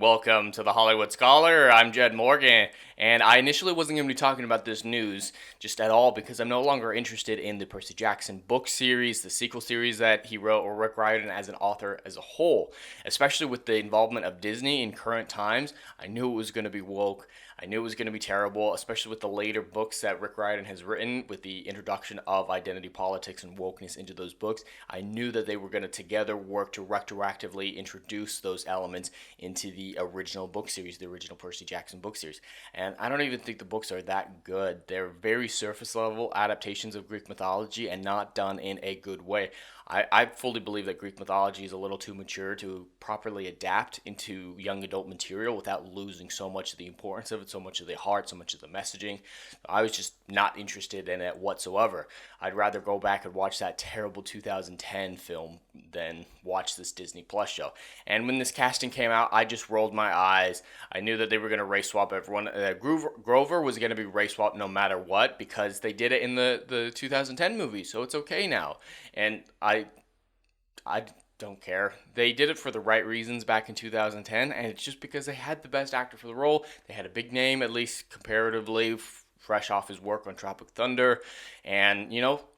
Welcome to the Hollywood Scholar. I'm Jed Morgan, and I initially wasn't going to be talking about this news just at all because I'm no longer interested in the Percy Jackson book series, the sequel series that he wrote, or Rick Riordan as an author as a whole. Especially with the involvement of Disney in current times, I knew it was going to be woke. I knew it was going to be terrible, especially with the later books that Rick Riordan has written with the introduction of identity politics and wokeness into those books. I knew that they were going to together work to retroactively introduce those elements into the original book series, the original Percy Jackson book series. And I don't even think the books are that good. They're very surface level adaptations of Greek mythology and not done in a good way. I fully believe that Greek mythology is a little too mature to properly adapt into young adult material without losing so much of the importance of it, so much of the heart, so much of the messaging. I was just not interested in it whatsoever. I'd rather go back and watch that terrible 2010 film than watch this Disney Plus show. And when this casting came out, I just rolled my eyes. I knew that they were going to race swap everyone. Grover was going to be race swapped no matter what because they did it in the 2010 movie, so it's okay now. And I don't care. They did it for the right reasons back in 2010, and it's just because they had the best actor for the role. They had a big name, at least comparatively, fresh off his work on Tropic Thunder. And,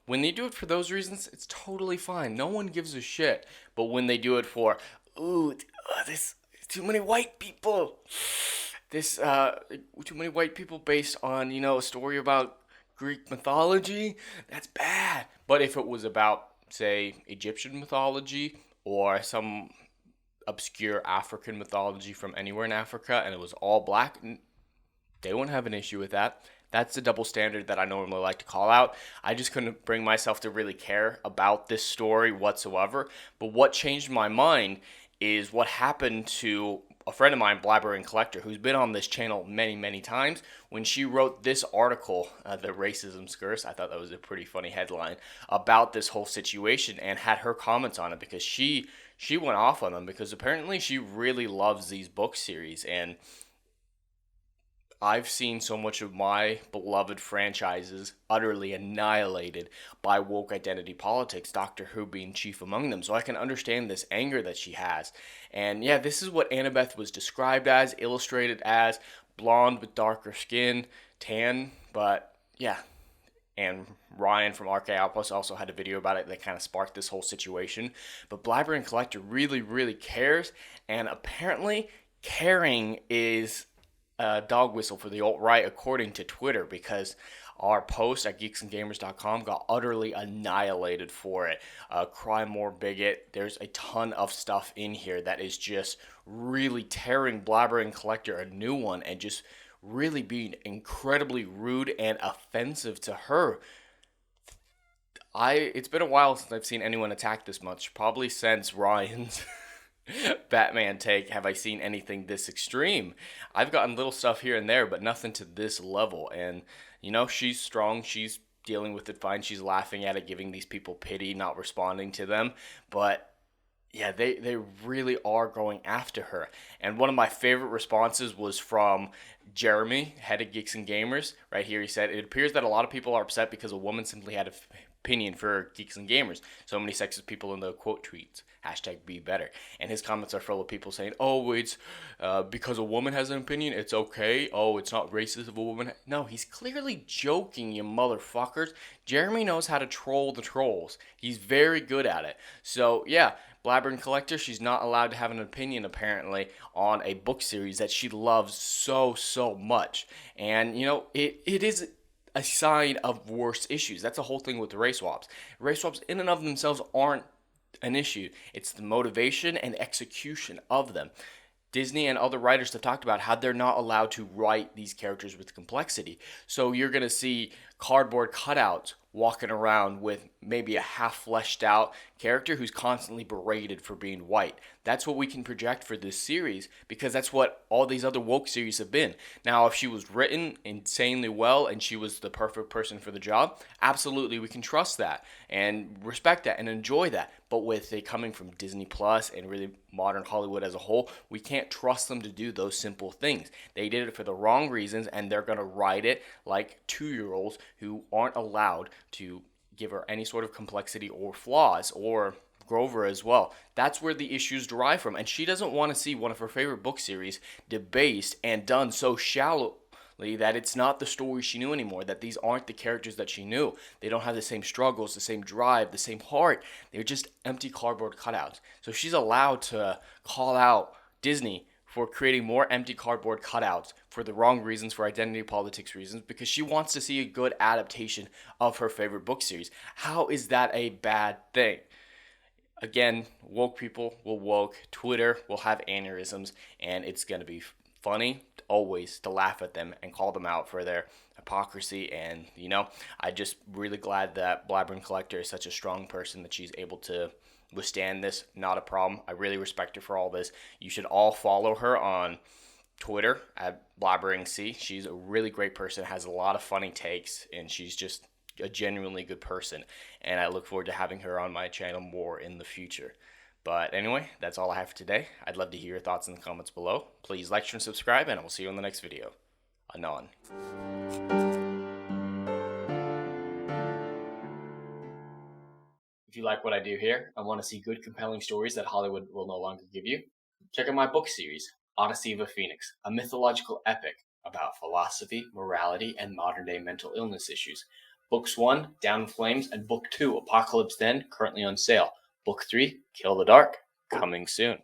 when they do it for those reasons, it's totally fine. No one gives a shit. But when they do it for, this too many white people. Too many white people based on, a story about Greek mythology, that's bad. But if it was about, say, Egyptian mythology or some obscure African mythology from anywhere in Africa and it was all black, they wouldn't have an issue with that. That's the double standard that I normally like to call out. I just couldn't bring myself to really care about this story whatsoever. But what changed my mind is what happened to a friend of mine, Blabbering Collector, who's been on this channel many, many times. When she wrote this article, The Racism's Curse, I thought that was a pretty funny headline, about this whole situation and had her comments on it because she went off on them because apparently she really loves these book series. And I've seen so much of my beloved franchises utterly annihilated by woke identity politics, Doctor Who being chief among them. So I can understand this anger that she has. And yeah, this is what Annabeth was described as, illustrated as blonde with darker skin, tan, but yeah. And Ryan from RK Outpost also had a video about it that kind of sparked this whole situation. But Blabbering Collector really, really cares, and apparently caring is a dog whistle for the alt-right according to Twitter because our post at geeksandgamers.com got utterly annihilated for it. Cry more bigot. There's a ton of stuff in here that is just really tearing Blabbering Collector a new one and just really being incredibly rude and offensive to her. It's been a while since I've seen anyone attack this much, probably since Ryan's Batman take have I seen anything this extreme. I've gotten little stuff here and there, but nothing to this level. And, she's strong. She's dealing with it fine. She's laughing at it, giving these people pity, not responding to them. But, yeah, they really are going after her. And one of my favorite responses was from Jeremy, head of Geeks and Gamers. Right here, he said, "It appears that a lot of people are upset because a woman simply had an opinion for Geeks and Gamers. So many sexist people in the quote tweets. Hashtag be better." And his comments are full of people saying, "Oh, it's because a woman has an opinion, it's okay. Oh, it's not racist if a woman." No, he's clearly joking, you motherfuckers. Jeremy knows how to troll the trolls. He's very good at it. So, yeah, Blabbering Collector, she's not allowed to have an opinion, apparently, on a book series that she loves so, so much. And, it is a sign of worse issues. That's the whole thing with the race swaps. Race swaps in and of themselves aren't an issue. It's the motivation and execution of them. Disney and other writers have talked about how they're not allowed to write these characters with complexity. So you're going to see cardboard cutouts walking around with maybe a half fleshed out character who's constantly berated for being white. That's what we can project for this series because that's what all these other woke series have been. Now, if she was written insanely well and she was the perfect person for the job, absolutely we can trust that and respect that and enjoy that. But with it coming from Disney Plus and really modern Hollywood as a whole, we can't trust them to do those simple things. They did it for the wrong reasons and they're going to write it like 2-year-olds who aren't allowed to give her any sort of complexity or flaws or Grover as well. That's where the issues derive from. And she doesn't want to see one of her favorite book series debased and done so shallowly that it's not the story she knew anymore, that these aren't the characters that she knew. They don't have the same struggles, the same drive, the same heart. They're just empty cardboard cutouts. So she's allowed to call out Disney for creating more empty cardboard cutouts for the wrong reasons, for identity politics reasons, because she wants to see a good adaptation of her favorite book series. How is that a bad thing? Again, woke people will woke. Twitter will have aneurysms, and it's going to be funny always to laugh at them and call them out for their hypocrisy. And, I just really glad that Blabbering Collector is such a strong person that she's able to withstand this. Not a problem. I really respect her for all this. You should all follow her on Twitter at BlabberingC. She's a really great person, has a lot of funny takes, and she's just a genuinely good person. And I look forward to having her on my channel more in the future. But anyway, that's all I have for today. I'd love to hear your thoughts in the comments below. Please like, share, and subscribe, and I will see you in the next video. Anon. If you like what I do here and want to see good, compelling stories that Hollywood will no longer give you, check out my book series, Odyssey of a Phoenix, a mythological epic about philosophy, morality, and modern-day mental illness issues. Books 1, Down in Flames, and Book 2, Apocalypse Then, currently on sale. Book 3, Kill the Dark, coming soon.